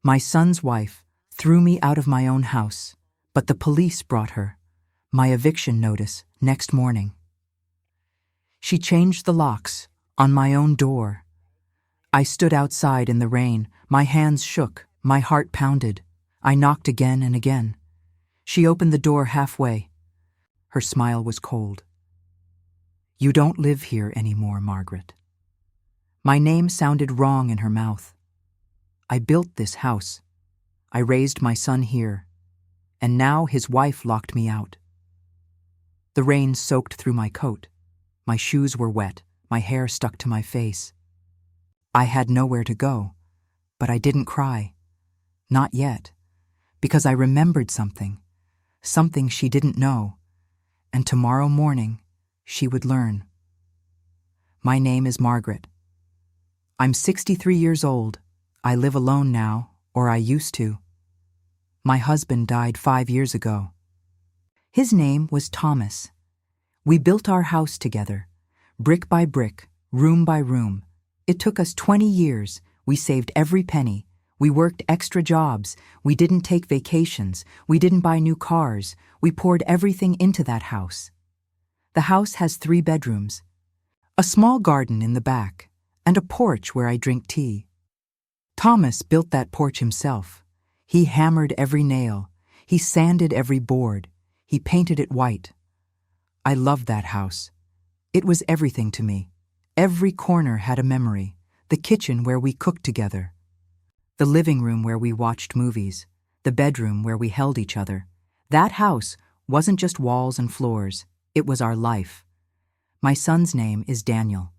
My son's wife threw me out of my own house, but the police brought her my eviction notice next morning. She changed the locks on my own door. I stood outside in the rain, my hands shook, my heart pounded. I knocked again and again. She opened the door halfway. Her smile was cold. "You don't live here anymore, Margaret." My name sounded wrong in her mouth. I built this house. I raised my son here, and now his wife locked me out. The rain soaked through my coat. My shoes were wet, my hair stuck to my face. I had nowhere to go, but I didn't cry. Not yet, because I remembered something she didn't know, and tomorrow morning she would learn. My name is Margaret. I'm 63 years old. I live alone now, or I used to. My husband died 5 years ago. His name was Thomas. We built our house together, brick by brick, room by room. It took us 20 years. We saved every penny. We worked extra jobs. We didn't take vacations. We didn't buy new cars. We poured everything into that house. The house has 3 bedrooms, a small garden in the back, and a porch where I drink tea. Thomas built that porch himself. He hammered every nail. He sanded every board. He painted it white. I loved that house. It was everything to me. Every corner had a memory. The kitchen where we cooked together, the living room where we watched movies, the bedroom where we held each other. That house wasn't just walls and floors. It was our life. My son's name is Daniel.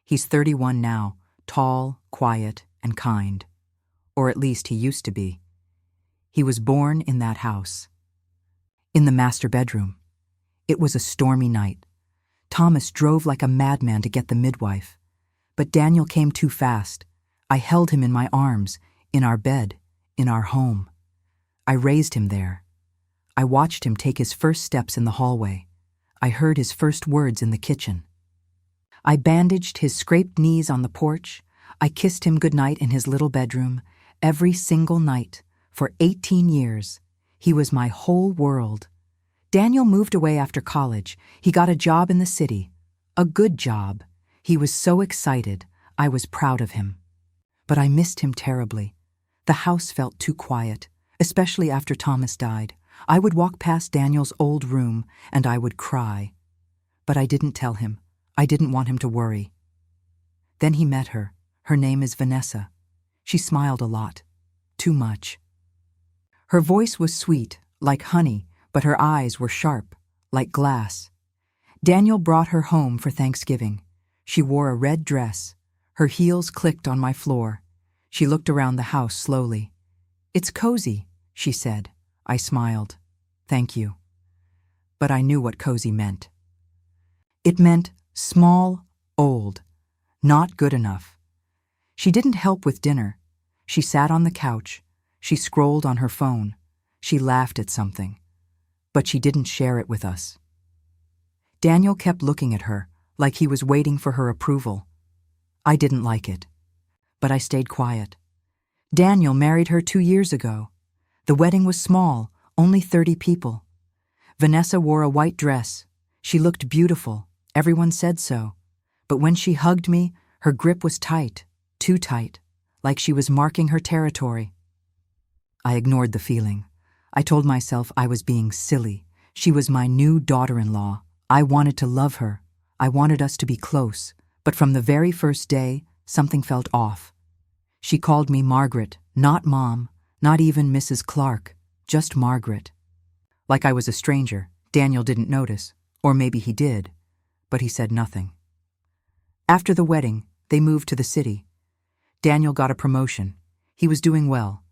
He's 31 now, tall, quiet, and kind. Or at least he used to be. He was born in that house. In the master bedroom. It was a stormy night. Thomas drove like a madman to get the midwife. But Daniel came too fast. I held him in my arms, in our bed, in our home. I raised him there. I watched him take his first steps in the hallway. I heard his first words in the kitchen. I bandaged his scraped knees on the porch. I kissed him goodnight in his little bedroom, every single night, for 18 years. He was my whole world. Daniel moved away after college. He got a job in the city. A good job. He was so excited. I was proud of him. But I missed him terribly. The house felt too quiet, especially after Thomas died. I would walk past Daniel's old room, and I would cry. But I didn't tell him. I didn't want him to worry. Then he met her. Her name is Vanessa. She smiled a lot. Too much. Her voice was sweet, like honey, but her eyes were sharp, like glass. Daniel brought her home for Thanksgiving. She wore a red dress. Her heels clicked on my floor. She looked around the house slowly. "It's cozy," she said. I smiled. "Thank you." But I knew what cozy meant. It meant small, old, not good enough. She didn't help with dinner. She sat on the couch. She scrolled on her phone. She laughed at something. But she didn't share it with us. Daniel kept looking at her, like he was waiting for her approval. I didn't like it. But I stayed quiet. Daniel married her 2 years ago. The wedding was small, only 30 people. Vanessa wore a white dress. She looked beautiful. Everyone said so. But when she hugged me, her grip was tight, too tight, like she was marking her territory. I ignored the feeling. I told myself I was being silly. She was my new daughter-in-law. I wanted to love her. I wanted us to be close. But from the very first day, something felt off. She called me Margaret, not Mom, not even Mrs. Clark, just Margaret. Like I was a stranger. Daniel didn't notice, or maybe he did, but he said nothing. After the wedding, they moved to the city. Daniel got a promotion. He was doing well.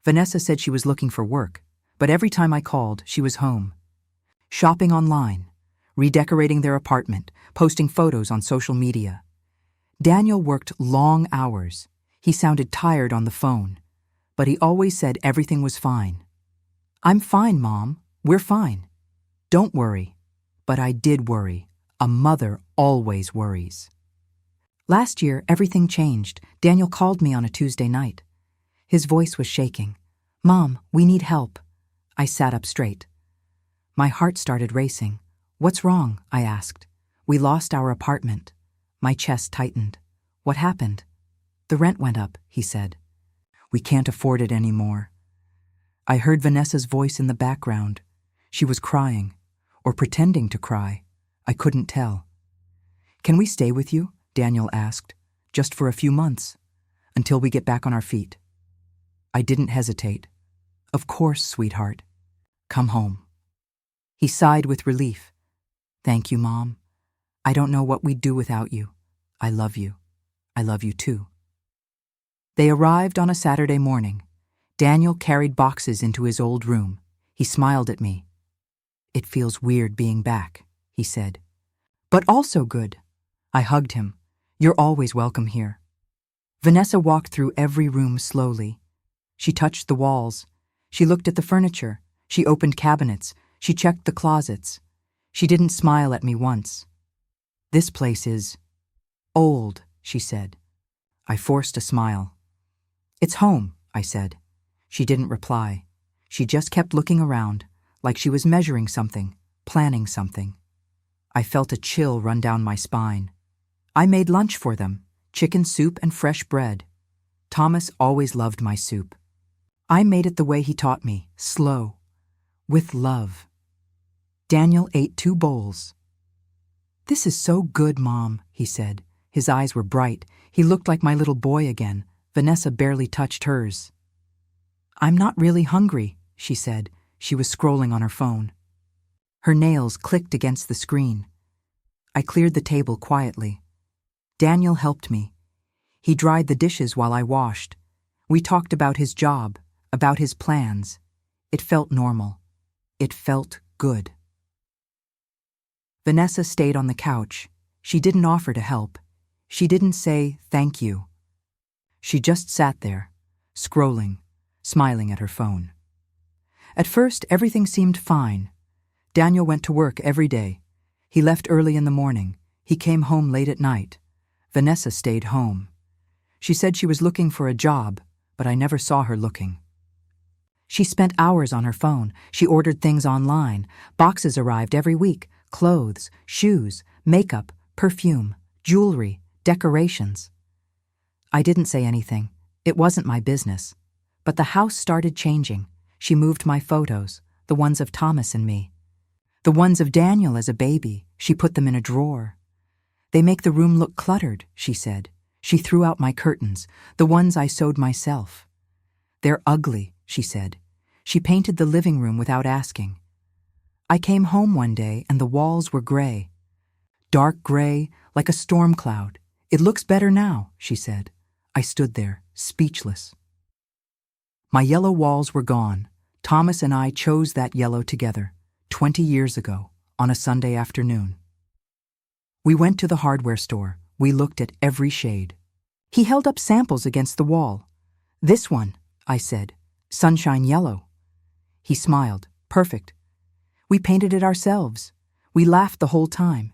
Vanessa said she was looking for work, but every time I called, she was home. Shopping online, redecorating their apartment, posting photos on social media. Daniel worked long hours. He sounded tired on the phone, but he always said everything was fine. "I'm fine, Mom. We're fine. Don't worry." But I did worry. A mother always worries. Last year, everything changed. Daniel called me on a Tuesday night. His voice was shaking. "Mom, we need help." I sat up straight. My heart started racing. "What's wrong?" I asked. "We lost our apartment." My chest tightened. "What happened?" "The rent went up," he said. "We can't afford it anymore." I heard Vanessa's voice in the background. She was crying, or pretending to cry. I couldn't tell. "Can we stay with you?" Daniel asked. "Just for a few months, until we get back on our feet." I didn't hesitate. "Of course, sweetheart. Come home." He sighed with relief. "Thank you, Mom. I don't know what we'd do without you. I love you. I love you too." They arrived on a Saturday morning. Daniel carried boxes into his old room. He smiled at me. "It feels weird being back," he said. "But also good." I hugged him. "You're always welcome here." Vanessa walked through every room slowly. She touched the walls. She looked at the furniture. She opened cabinets. She checked the closets. She didn't smile at me once. "This place is old," she said. I forced a smile. "It's home," I said. She didn't reply. She just kept looking around, like she was measuring something, planning something. I felt a chill run down my spine. I made lunch for them, chicken soup and fresh bread. Thomas always loved my soup. I made it the way he taught me, slow, with love. Daniel ate 2 bowls. "This is so good, Mom," he said. His eyes were bright. He looked like my little boy again. Vanessa barely touched hers. "I'm not really hungry," she said. She was scrolling on her phone. Her nails clicked against the screen. I cleared the table quietly. Daniel helped me. He dried the dishes while I washed. We talked about his job, about his plans. It felt normal. It felt good. Vanessa stayed on the couch. She didn't offer to help. She didn't say thank you. She just sat there, scrolling, smiling at her phone. At first, everything seemed fine. Daniel went to work every day. He left early in the morning. He came home late at night. Vanessa stayed home. She said she was looking for a job, but I never saw her looking. She spent hours on her phone. She ordered things online. Boxes arrived every week. Clothes, shoes, makeup, perfume, jewelry, decorations. I didn't say anything. It wasn't my business. But the house started changing. She moved my photos, the ones of Thomas and me. The ones of Daniel as a baby. She put them in a drawer. "They make the room look cluttered," she said. She threw out my curtains, the ones I sewed myself. "They're ugly," she said. She painted the living room without asking. I came home one day and the walls were gray. "Dark gray, like a storm cloud. It looks better now," she said. I stood there, speechless. My yellow walls were gone. Thomas and I chose that yellow together, 20 years ago, on a Sunday afternoon. We went to the hardware store. We looked at every shade. He held up samples against the wall. "This one," I said, "sunshine yellow." He smiled. "Perfect." We painted it ourselves. We laughed the whole time.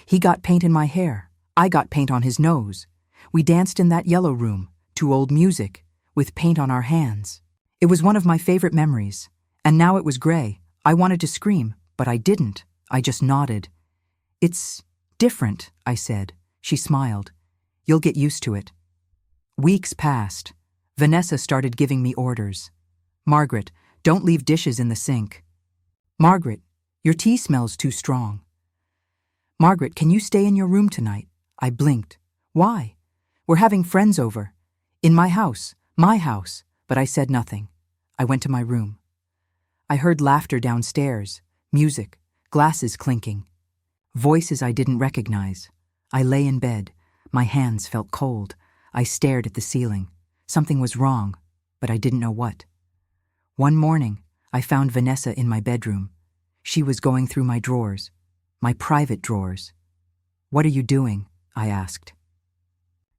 He got paint in my hair. I got paint on his nose. We danced in that yellow room, to old music, with paint on our hands. It was one of my favorite memories. And now it was gray. I wanted to scream, but I didn't. I just nodded. "It's different," I said. She smiled. "You'll get used to it." Weeks passed. Vanessa started giving me orders. "Margaret, don't leave dishes in the sink." "Margaret, your tea smells too strong." "Margaret, can you stay in your room tonight?" I blinked. "Why?" "We're having friends over. In my house, but I said nothing. I went to my room. I heard laughter downstairs, music, glasses clinking. Voices I didn't recognize. I lay in bed. My hands felt cold. I stared at the ceiling. Something was wrong, but I didn't know what. One morning, I found Vanessa in my bedroom. She was going through my drawers, my private drawers. "What are you doing?" I asked.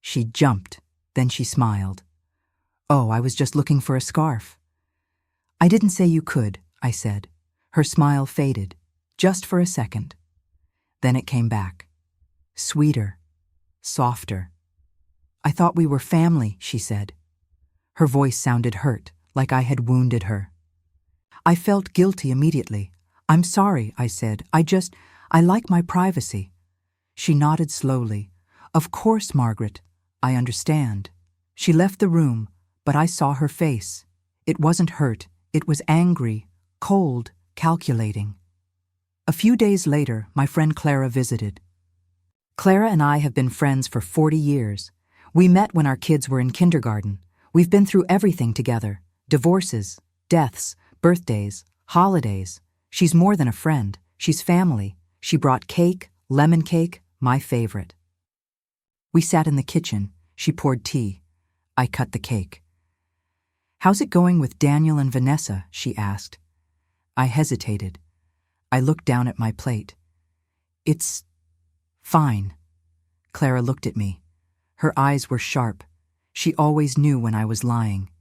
She jumped, then she smiled. "Oh, I was just looking for a scarf." "I didn't say you could," I said. Her smile faded, just for a second. Then it came back. Sweeter, softer. "I thought we were family," she said. Her voice sounded hurt, like I had wounded her. I felt guilty immediately. "I'm sorry," I said. I like my privacy." She nodded slowly. "Of course, Margaret. I understand." She left the room, but I saw her face. It wasn't hurt. It was angry, cold, calculating. A few days later, my friend Clara visited. Clara and I have been friends for 40 years. We met when our kids were in kindergarten. We've been through everything together: divorces, deaths, birthdays, holidays. She's more than a friend. She's family. She brought cake, lemon cake, my favorite. We sat in the kitchen. She poured tea. I cut the cake. "How's it going with Daniel and Vanessa?" she asked. I hesitated. I looked down at my plate. "It's fine." Clara looked at me. Her eyes were sharp. She always knew when I was lying.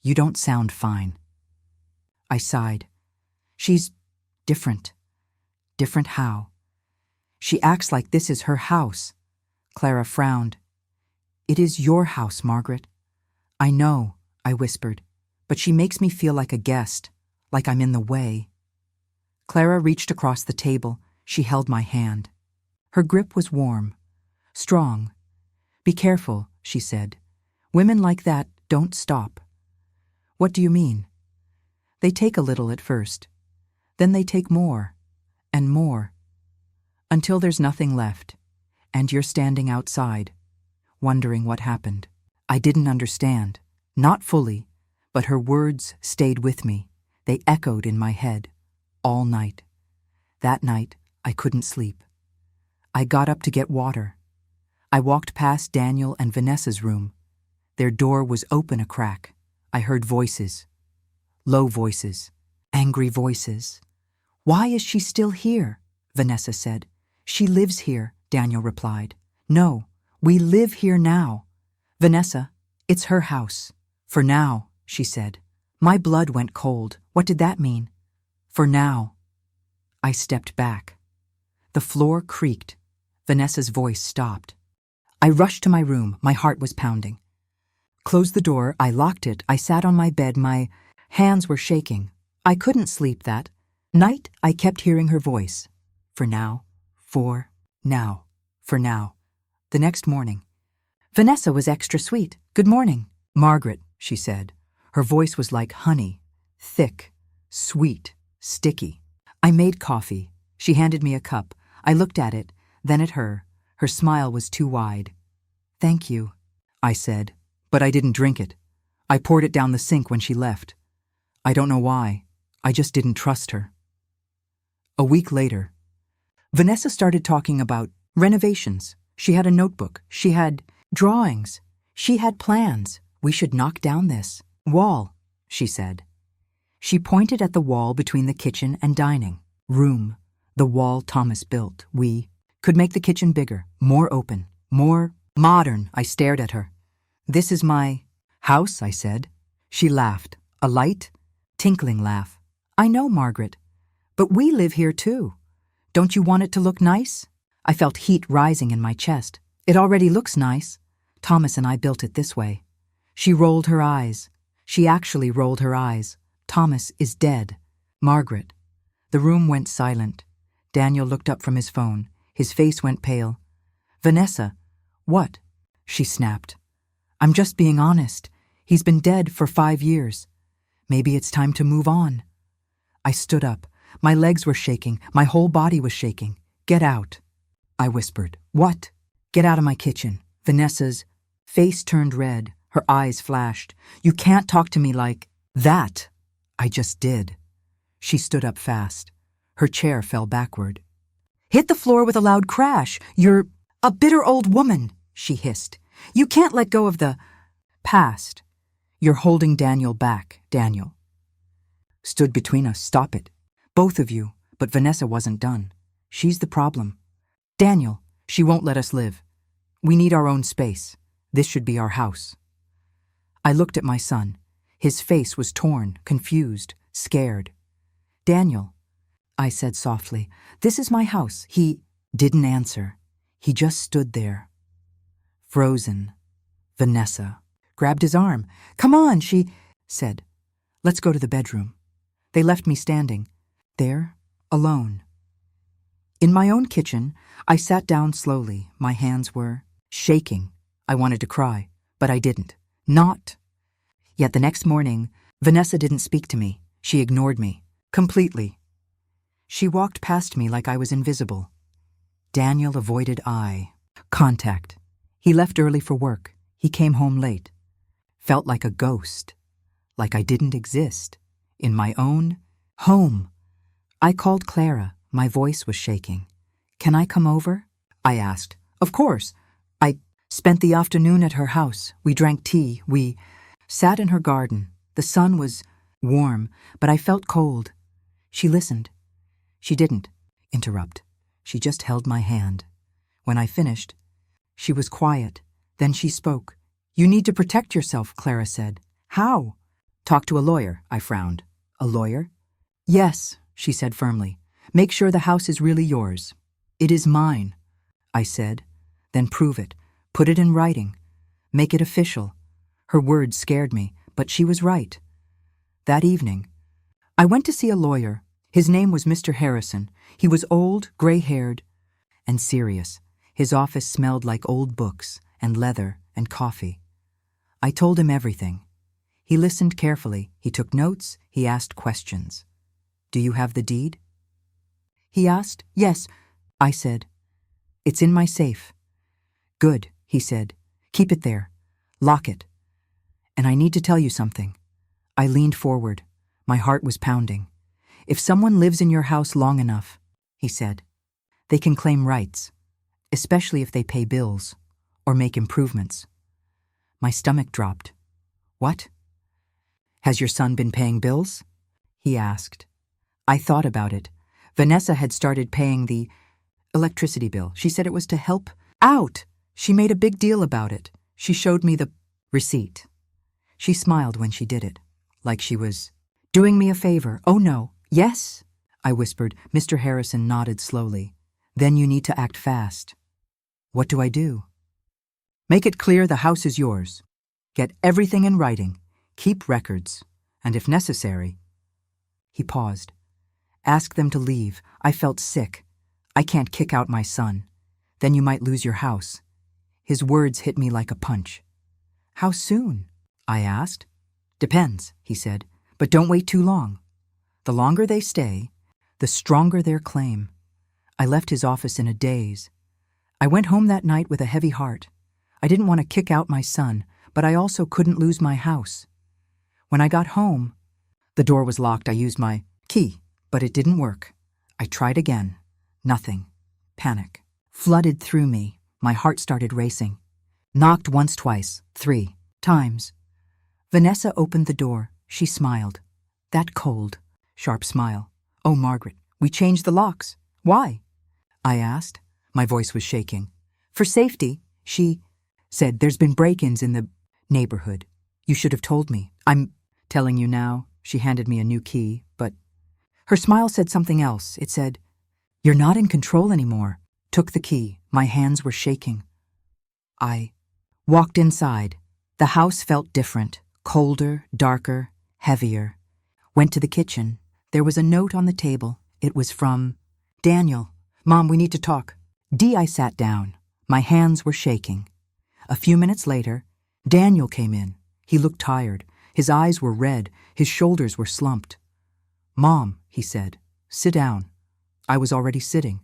"You don't sound fine." I sighed. "She's different." "Different how?" "She acts like this is her house." Clara frowned. "It is your house, Margaret." "I know," I whispered, "but she makes me feel like a guest, like I'm in the way." Clara reached across the table. She held my hand. Her grip was warm, strong. "Be careful," she said. "Women like that don't stop." "What do you mean?" "They take a little at first. Then they take more, and more, until there's nothing left, and you're standing outside, wondering what happened." I didn't understand, not fully, but her words stayed with me. They echoed in my head, all night. That night, I couldn't sleep. I got up to get water. I walked past Daniel and Vanessa's room. Their door was open a crack. I heard voices. Low voices. Angry voices. "Why is she still here?" Vanessa said. "She lives here," Daniel replied. "No, we live here now." "Vanessa, it's her house." "For now," she said. My blood went cold. What did that mean? "For now." I stepped back. The floor creaked. Vanessa's voice stopped. I rushed to my room. My heart was pounding. Closed the door. I locked it. I sat on my bed. My hands were shaking. I couldn't sleep that night. I kept hearing her voice. "For now. For now. For now." The next morning, Vanessa was extra sweet. "Good morning, Margaret," she said. Her voice was like honey, thick, sweet, sticky. I made coffee. She handed me a cup. I looked at it, then at her. Her smile was too wide. "Thank you," I said, but I didn't drink it. I poured it down the sink when she left. I don't know why. I just didn't trust her. A week later, Vanessa started talking about renovations. She had a notebook. She had drawings. She had plans. "We should knock down this wall," she said. She pointed at the wall between the kitchen and dining room, the wall Thomas built. "We could make the kitchen bigger, more open, more modern." I stared at her. "This is my house," I said. She laughed, a light, tinkling laugh. "I know, Margaret, but we live here too. Don't you want it to look nice?" I felt heat rising in my chest. "It already looks nice. Thomas and I built it this way." She rolled her eyes. She actually rolled her eyes. "Thomas is dead." "Margaret." The room went silent. Daniel looked up from his phone. His face went pale. "Vanessa." "What?" she snapped. "I'm just being honest. He's been dead for 5 years. Maybe it's time to move on." I stood up. My legs were shaking. My whole body was shaking. "Get out," I whispered. "What?" "Get out of my kitchen." Vanessa's face turned red. Her eyes flashed. "You can't talk to me like that." I just did. She stood up fast. Her chair fell backward. "Hit the floor with a loud crash. You're a bitter old woman," she hissed. "You can't let go of the past. You're holding Daniel back." Daniel stood between us. "Stop it. Both of you." But Vanessa wasn't done. "She's the problem. Daniel, she won't let us live. We need our own space. This should be our house." I looked at my son. His face was torn, confused, scared. "Daniel," I said softly, "this is my house." He didn't answer. He just stood there. Frozen. Vanessa. grabbed his arm. "Come on," she said. "Let's go to the bedroom." They left me standing there, alone. In my own kitchen, I sat down slowly. My hands were shaking. I wanted to cry, but I didn't. Not. Yet the next morning, Vanessa didn't speak to me. She ignored me. Completely. She walked past me like I was invisible. Daniel avoided eye contact. He left early for work. He came home late. Felt like a ghost. Like I didn't exist. In my own home. I called Clara. My voice was shaking. "Can I come over?" I asked. "Of course." I spent the afternoon at her house. We drank tea. We sat in her garden. The sun was warm, but I felt cold. She listened. She didn't interrupt. She just held my hand. When I finished, she was quiet. Then she spoke. "You need to protect yourself," Clara said. "How?" "Talk to a lawyer," I frowned. "A lawyer?" "Yes," she said firmly. "Make sure the house is really yours." "It is mine," I said. "Then prove it. Put it in writing. Make it official." Her words scared me, but she was right. That evening, I went to see a lawyer. His name was Mr. Harrison. He was old, gray-haired, and serious. His office smelled like old books and leather and coffee. I told him everything. He listened carefully. He took notes. He asked questions. "Do you have the deed?" he asked. "Yes," I said. "It's in my safe." "Good," he said. "Keep it there. Lock it. And I need to tell you something." I leaned forward. My heart was pounding. "If someone lives in your house long enough," he said, "they can claim rights, especially if they pay bills or make improvements." My stomach dropped. "What? Has your son been paying bills?" he asked. I thought about it. Vanessa had started paying the electricity bill. She said it was to help out. She made a big deal about it. She showed me the receipt. She smiled when she did it, like she was doing me a favor. "Oh no, yes," I whispered. Mr. Harrison nodded slowly. "Then you need to act fast." "What do I do?" "Make it clear the house is yours. Get everything in writing. Keep records. And if necessary—" He paused. "Ask them to leave. I felt sick. I can't kick out my son. Then you might lose your house." His words hit me like a punch. "How soon?" I asked. "Depends," he said. "But don't wait too long. The longer they stay, the stronger their claim." I left his office in a daze. I went home that night with a heavy heart. I didn't want to kick out my son, but I also couldn't lose my house. When I got home, the door was locked. I used my key, but it didn't work. I tried again. Nothing. Panic flooded through me. My heart started racing. Knocked once, twice, 3 times. Vanessa opened the door. She smiled. That cold, sharp smile. "Oh, Margaret, we changed the locks. Why?" I asked. My voice was shaking. "For safety," she said. "There's been break-ins in the neighborhood. You should have told me." "I'm telling you now." She handed me a new key, but her smile said something else. It said, "You're not in control anymore." Took the key. My hands were shaking. I walked inside. The house felt different. Colder, darker, heavier. Went to the kitchen. There was a note on the table. It was from Daniel. "Mom, we need to talk." I sat down. My hands were shaking. A few minutes later, Daniel came in. He looked tired. His eyes were red. His shoulders were slumped. "Mom," he said, "sit down." I was already sitting.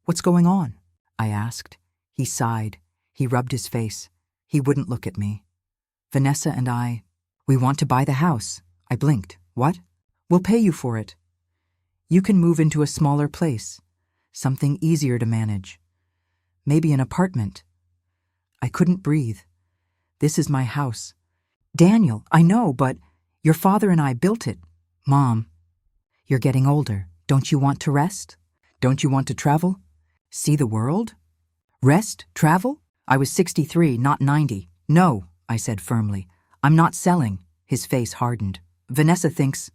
"What's going on?" I asked. He sighed. He rubbed his face. He wouldn't look at me. "Vanessa and we want to buy the house." I blinked. "What?" "We'll pay you for it. You can move into a smaller place, something easier to manage. Maybe an apartment." I couldn't breathe. "This is my house." "Daniel, I know, but your father and I built it." "Mom, you're getting older. Don't you want to rest? Don't you want to travel? See the world? Rest? Travel?" I was 63, not 90. "No," I said firmly. "I'm not selling." His face hardened. "Vanessa thinks—"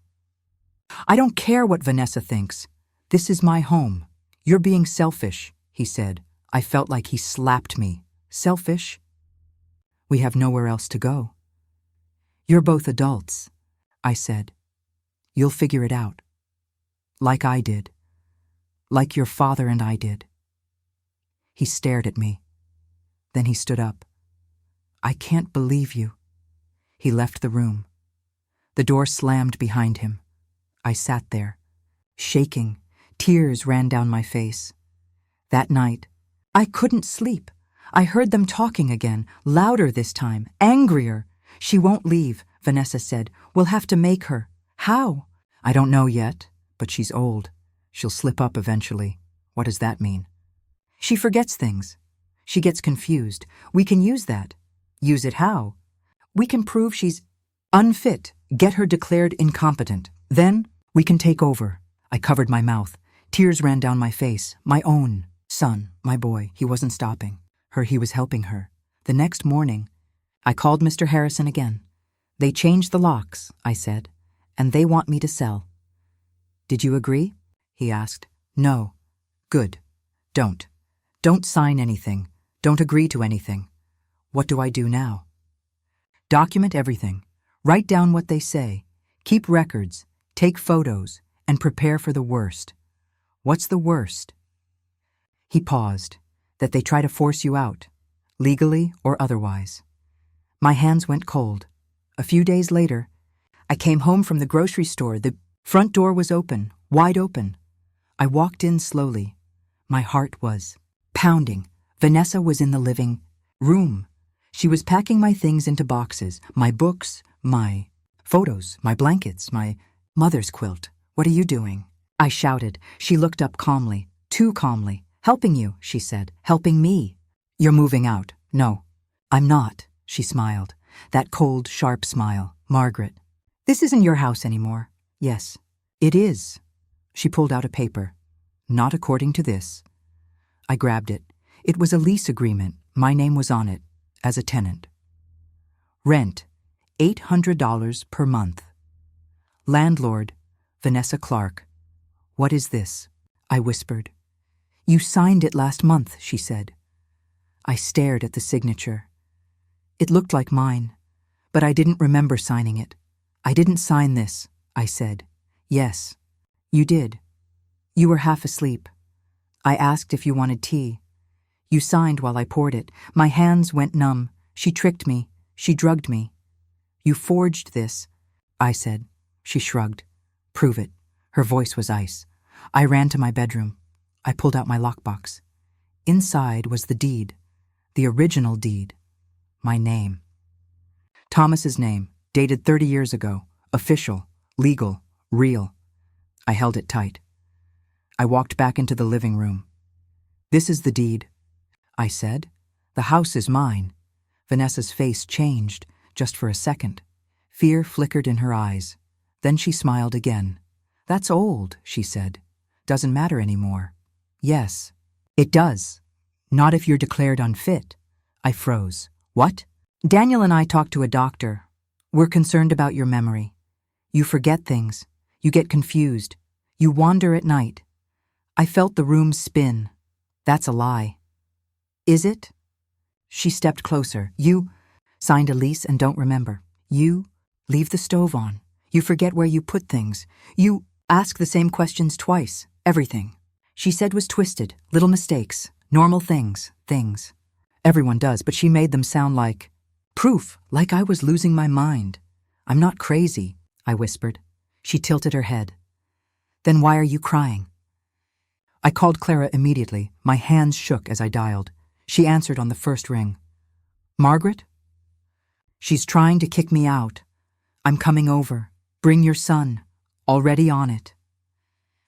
"I don't care what Vanessa thinks. This is my home." "You're being selfish," he said. I felt like he slapped me. "Selfish? We have nowhere else to go." You're both adults, I said. You'll figure it out. Like I did. Like your father and I did. He stared at me. Then he stood up. I can't believe you. He left the room. The door slammed behind him. I sat there, shaking. Tears ran down my face. That night, I couldn't sleep. I heard them talking again, louder this time, angrier. She won't leave, Vanessa said. We'll have to make her. How? I don't know yet, but she's old. She'll slip up eventually. What does that mean? She forgets things. She gets confused. We can use that. Use it how? We can prove she's unfit, get her declared incompetent. Then we can take over. I covered my mouth. Tears ran down my face. My own son, my boy, he wasn't stopping her. He was helping her. The next morning, I called Mr. Harrison again. They changed the locks, I said, and they want me to sell. Did you agree? He asked. No. Good. Don't. Don't sign anything. Don't agree to anything. What do I do now? Document everything. Write down what they say. Keep records. Take photos. And prepare for the worst. What's the worst? He paused. That they try to force you out, legally or otherwise. My hands went cold. A few days later, I came home from the grocery store. The front door was open, wide open. I walked in slowly. My heart was pounding. Vanessa was in the living room. She was packing my things into boxes, my books, my photos, my blankets, my mother's quilt. What are you doing? I shouted. She looked up calmly, too calmly. Helping you, she said. Helping me. You're moving out. No, I'm not, she smiled. That cold, sharp smile. Margaret, this isn't your house anymore. Yes, it is. She pulled out a paper. Not according to this. I grabbed it. It was a lease agreement. My name was on it, as a tenant. Rent, $800 per month. Landlord, Vanessa Clark. What is this? I whispered. You signed it last month, she said. I stared at the signature. It looked like mine, but I didn't remember signing it. I didn't sign this, I said. Yes, you did. You were half asleep. I asked if you wanted tea. You signed while I poured it. My hands went numb. She tricked me. She drugged me. You forged this, I said. She shrugged. Prove it. Her voice was ice. I ran to my bedroom. I pulled out my lockbox. Inside was the deed. The original deed. My name. Thomas's name, dated 30 years ago. Official, legal, real. I held it tight. I walked back into the living room. This is the deed, I said. The house is mine. Vanessa's face changed, just for a second. Fear flickered in her eyes. Then she smiled again. That's old, she said. Doesn't matter anymore. Yes, it does. Not if you're declared unfit. I froze. What? Daniel and I talked to a doctor. We're concerned about your memory. You forget things. You get confused. You wander at night. I felt the room spin. That's a lie. Is it? She stepped closer. You signed a lease and don't remember. You leave the stove on. You forget where you put things. You ask the same questions twice. Everything. She said was twisted, little mistakes, normal things. Everyone does, but she made them sound like proof, like I was losing my mind. I'm not crazy, I whispered. She tilted her head. Then why are you crying? I called Clara immediately. My hands shook as I dialed. She answered on the first ring. Margaret? She's trying to kick me out. I'm coming over. Bring your son. Already on it.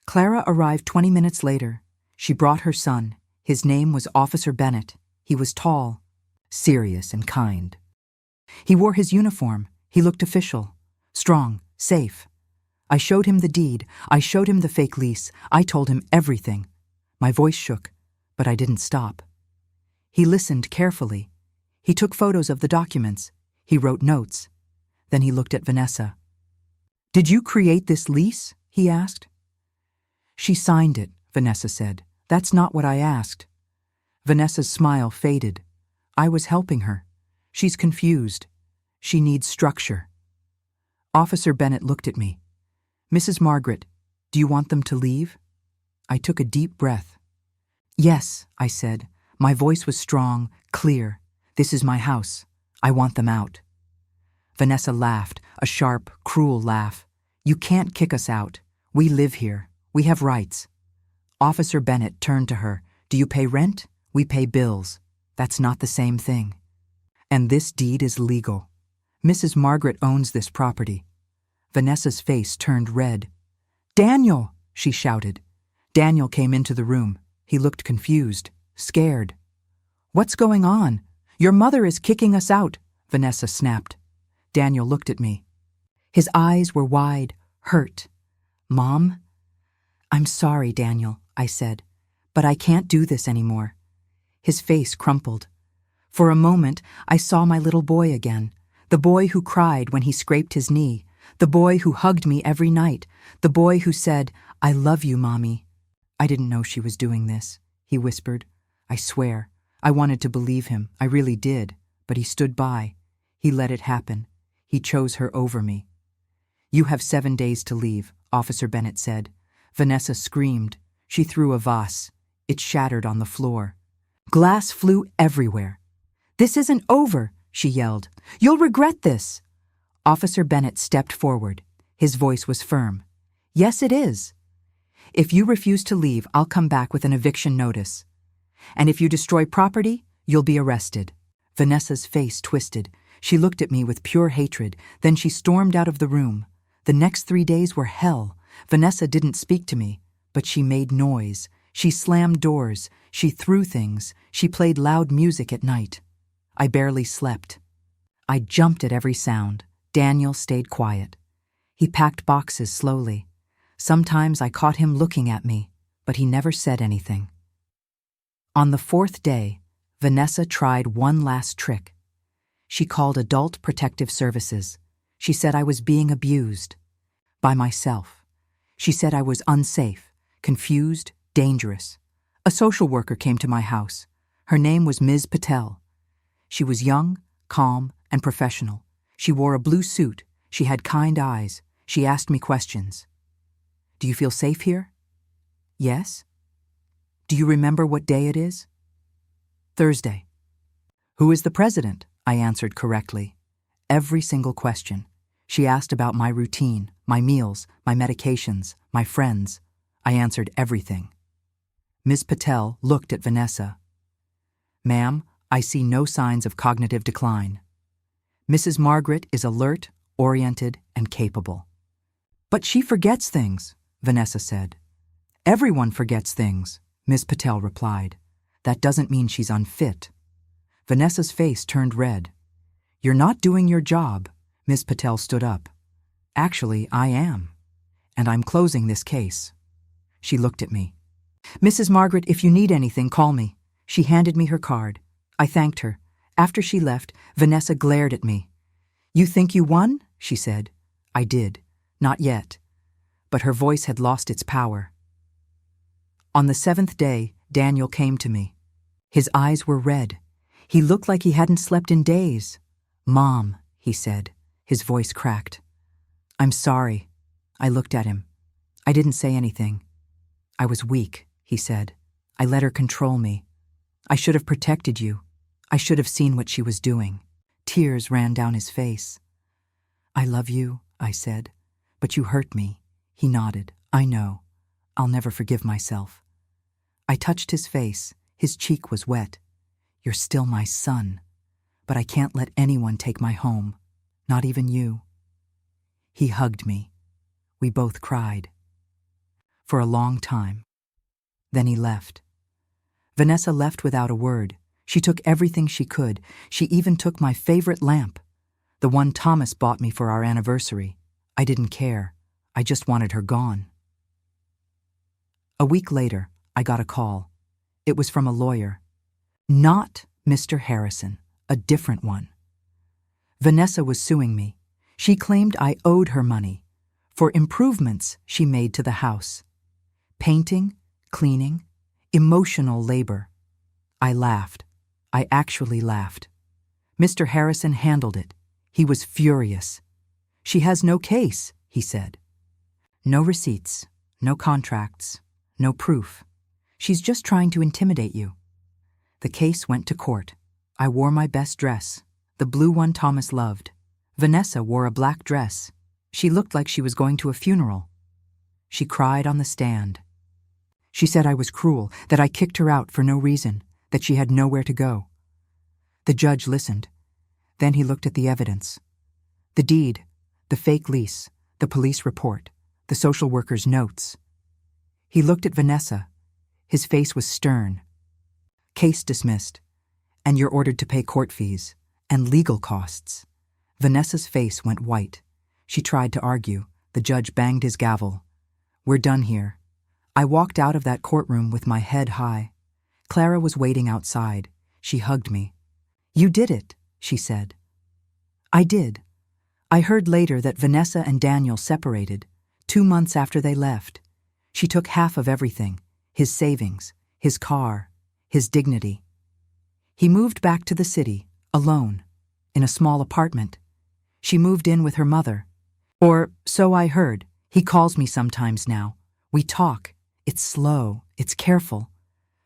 Clara arrived 20 minutes later. She brought her son. His name was Officer Bennett. He was tall, serious, and kind. He wore his uniform. He looked official, strong, safe. I showed him the deed. I showed him the fake lease. I told him everything. My voice shook, but I didn't stop. He listened carefully. He took photos of the documents. He wrote notes. Then he looked at Vanessa. Did you create this lease? He asked. She signed it, Vanessa said. That's not what I asked. Vanessa's smile faded. I was helping her. She's confused. She needs structure. Officer Bennett looked at me. "Mrs. Margaret, do you want them to leave?" I took a deep breath. "Yes," I said. My voice was strong, clear. "This is my house. I want them out." Vanessa laughed, a sharp, cruel laugh. "You can't kick us out. We live here. We have rights." Officer Bennett turned to her. "Do you pay rent? We pay bills. That's not the same thing. And this deed is legal. Mrs. Margaret owns this property." Vanessa's face turned red. "Daniel!" she shouted. Daniel came into the room. He looked confused, scared. "What's going on? Your mother is kicking us out," Vanessa snapped. Daniel looked at me. His eyes were wide, hurt. "Mom?" "I'm sorry, Daniel," I said, "but I can't do this anymore." His face crumpled. For a moment, I saw my little boy again, the boy who cried when he scraped his knee, the boy who hugged me every night, the boy who said, "I love you, Mommy." "I didn't know she was doing this," he whispered. I swear, I wanted to believe him, I really did, but he stood by. He let it happen. He chose her over me. "You have 7 days to leave," Officer Bennett said. Vanessa screamed. She threw a vase. It shattered on the floor. Glass flew everywhere. "This isn't over," she yelled. "You'll regret this." Officer Bennett stepped forward. His voice was firm. "Yes, it is. If you refuse to leave, I'll come back with an eviction notice. And if you destroy property, you'll be arrested." Vanessa's face twisted. She looked at me with pure hatred. Then she stormed out of the room. The next 3 days were hell. Vanessa didn't speak to me, but she made noise. She slammed doors. She threw things. She played loud music at night. I barely slept. I jumped at every sound. Daniel stayed quiet. He packed boxes slowly. Sometimes I caught him looking at me, but he never said anything. On the 4th day, Vanessa tried one last trick. She called Adult Protective Services. She said I was being abused. By myself. She said I was unsafe, confused, dangerous. A social worker came to my house. Her name was Ms. Patel. She was young, calm, and professional. She wore a blue suit. She had kind eyes. She asked me questions. "Do you feel safe here?" "Yes." "Do you remember what day it is?" "Thursday." "Who is the president?" I answered correctly. Every single question. She asked about my routine, my meals, my medications, my friends. I answered everything. Ms. Patel looked at Vanessa. "Ma'am, I see no signs of cognitive decline. Mrs. Margaret is alert, oriented, and capable." "But she forgets things," Vanessa said. "Everyone forgets things," Ms. Patel replied. "That doesn't mean she's unfit." Vanessa's face turned red. "You're not doing your job." Ms. Patel stood up. "Actually, I am. And I'm closing this case." She looked at me. "Mrs. Margaret, if you need anything, call me." She handed me her card. I thanked her. After she left, Vanessa glared at me. "You think you won?" she said. I did. Not yet. But her voice had lost its power. On the 7th day, Daniel came to me. His eyes were red. He looked like he hadn't slept in days. "Mom," he said. His voice cracked. "I'm sorry." I looked at him. I didn't say anything. "I was weak," he said. "I let her control me. I should have protected you. I should have seen what she was doing." Tears ran down his face. "I love you," I said. "But you hurt me." He nodded. "I know. I'll never forgive myself." I touched his face. His cheek was wet. "You're still my son. But I can't let anyone take my home. Not even you." He hugged me. We both cried. For a long time. Then he left. Vanessa left without a word. She took everything she could. She even took my favorite lamp, the one Thomas bought me for our anniversary. I didn't care. I just wanted her gone. A week later, I got a call. It was from a lawyer. Not Mr. Harrison, a different one. Vanessa was suing me. She claimed I owed her money for improvements she made to the house. Painting, cleaning, emotional labor. I laughed. I actually laughed. Mr. Harrison handled it. He was furious. She has no case, he said. No receipts, no contracts, no proof. She's just trying to intimidate you. The case went to court. I wore my best dress, the blue one Thomas loved. Vanessa wore a black dress. She looked like she was going to a funeral. She cried on the stand. She said I was cruel, that I kicked her out for no reason, that she had nowhere to go. The judge listened. Then he looked at the evidence. The deed, the fake lease, the police report, the social worker's notes. He looked at Vanessa. His face was stern. Case dismissed, and you're ordered to pay court fees and legal costs. Vanessa's face went white. She tried to argue. The judge banged his gavel. We're done here. I walked out of that courtroom with my head high. Clara was waiting outside. She hugged me. You did it, she said. I did. I heard later that Vanessa and Daniel separated, 2 months after they left. She took half of everything, his savings, his car, his dignity. He moved back to the city, alone, in a small apartment. She moved in with her mother. Or, so I heard. He calls me sometimes now. We talk. It's slow, it's careful.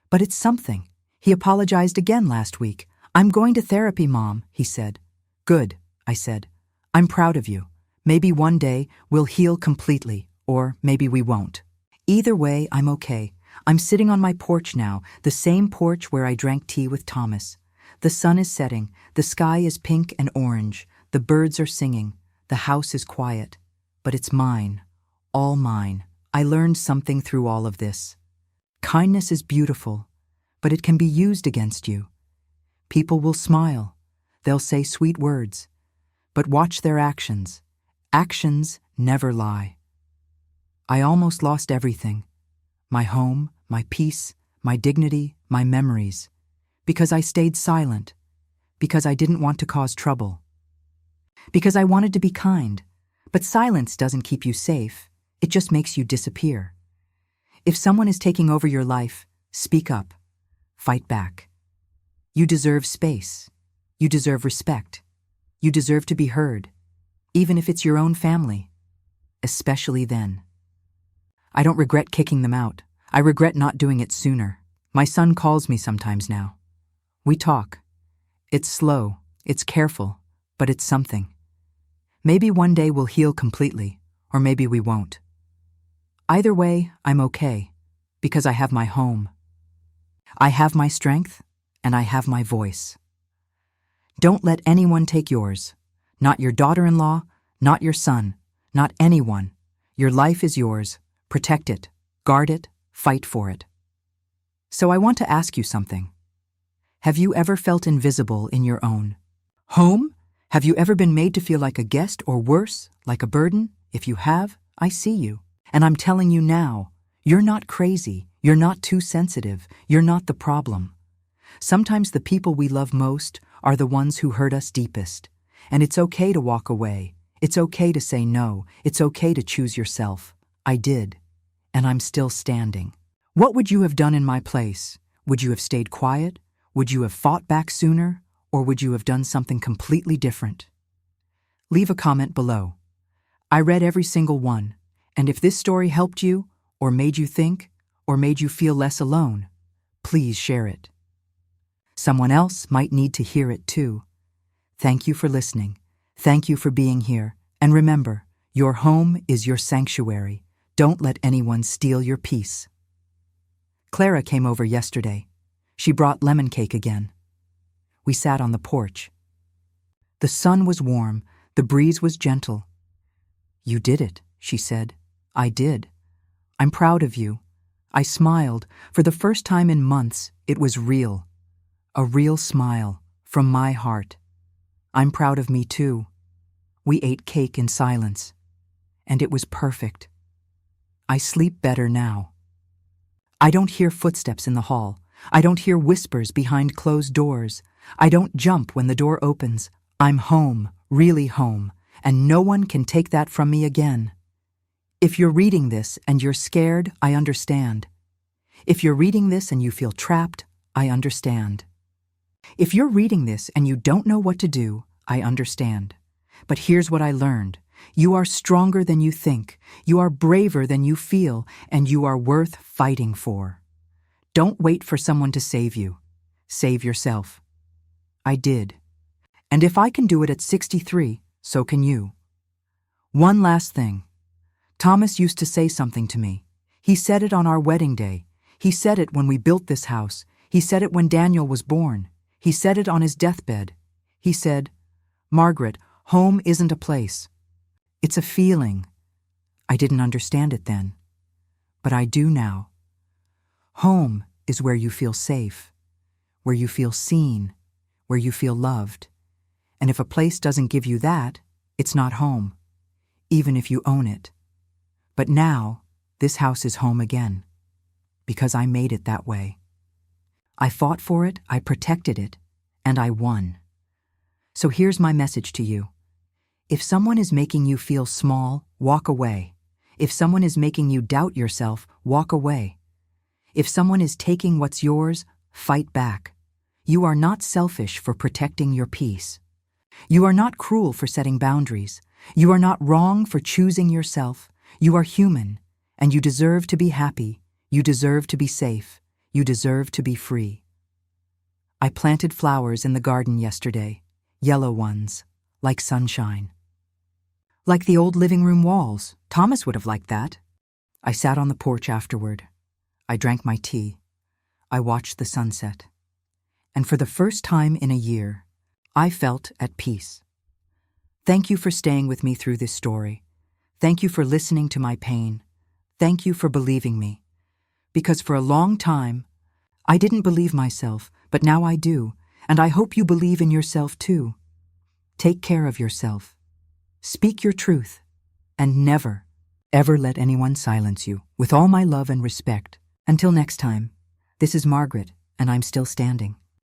But it's something. He apologized again last week. I'm going to therapy, Mom, he said. Good, I said. I'm proud of you. Maybe one day we'll heal completely, or maybe we won't. Either way, I'm okay. I'm sitting on my porch now, the same porch where I drank tea with Thomas. The sun is setting, the sky is pink and orange, the birds are singing, the house is quiet. But it's mine, all mine. I learned something through all of this. Kindness is beautiful, but it can be used against you. People will smile, they'll say sweet words, but watch their actions. Actions never lie. I almost lost everything. My home, my peace, my dignity, my memories. Because I stayed silent. Because I didn't want to cause trouble. Because I wanted to be kind. But silence doesn't keep you safe. It just makes you disappear. If someone is taking over your life, speak up. Fight back. You deserve space. You deserve respect. You deserve to be heard. Even if it's your own family. Especially then. I don't regret kicking them out. I regret not doing it sooner. My son calls me sometimes now. We talk. It's slow, it's careful, but it's something. Maybe one day we'll heal completely, or maybe we won't. Either way, I'm okay, because I have my home. I have my strength, and I have my voice. Don't let anyone take yours. Not your daughter-in-law, not your son, not anyone. Your life is yours. Protect it, guard it, fight for it. So I want to ask you something. Have you ever felt invisible in your own home? Have you ever been made to feel like a guest or worse, like a burden? If you have, I see you. And I'm telling you now, you're not crazy, you're not too sensitive, you're not the problem. Sometimes the people we love most are the ones who hurt us deepest. And it's okay to walk away. It's okay to say no. It's okay to choose yourself. I did. And I'm still standing. What would you have done in my place? Would you have stayed quiet? Would you have fought back sooner? Or would you have done something completely different? Leave a comment below. I read every single one, and if this story helped you, or made you think, or made you feel less alone, please share it. Someone else might need to hear it too. Thank you for listening. Thank you for being here. And remember, your home is your sanctuary. Don't let anyone steal your peace. Clara came over yesterday. She brought lemon cake again. We sat on the porch. The sun was warm, the breeze was gentle. You did it, she said. I did. I'm proud of you. I smiled. For the first time in months, it was real. A real smile, from my heart. I'm proud of me too. We ate cake in silence, and it was perfect. I sleep better now. I don't hear footsteps in the hall. I don't hear whispers behind closed doors. I don't jump when the door opens. I'm home, really home, and no one can take that from me again. If you're reading this and you're scared, I understand. If you're reading this and you feel trapped, I understand. If you're reading this and you don't know what to do, I understand. But here's what I learned. You are stronger than you think, you are braver than you feel, and you are worth fighting for. Don't wait for someone to save you. Save yourself. I did. And if I can do it at 63, so can you. One last thing. Thomas used to say something to me. He said it on our wedding day. He said it when we built this house. He said it when Daniel was born. He said it on his deathbed. He said, "Margaret, home isn't a place. It's a feeling." I didn't understand it then, but I do now. Home is where you feel safe, where you feel seen, where you feel loved. And if a place doesn't give you that, it's not home, even if you own it. But now, this house is home again, because I made it that way. I fought for it, I protected it, and I won. So here's my message to you. If someone is making you feel small, walk away. If someone is making you doubt yourself, walk away. If someone is taking what's yours, fight back. You are not selfish for protecting your peace. You are not cruel for setting boundaries. You are not wrong for choosing yourself. You are human, and you deserve to be happy. You deserve to be safe. You deserve to be free. I planted flowers in the garden yesterday, yellow ones, like sunshine. Like the old living room walls. Thomas would have liked that. I sat on the porch afterward. I drank my tea. I watched the sunset. And for the first time in a year, I felt at peace. Thank you for staying with me through this story. Thank you for listening to my pain. Thank you for believing me. Because for a long time, I didn't believe myself, but now I do, and I hope you believe in yourself too. Take care of yourself. Speak your truth, and never, ever let anyone silence you. With all my love and respect. Until next time, this is Margaret, and I'm still standing.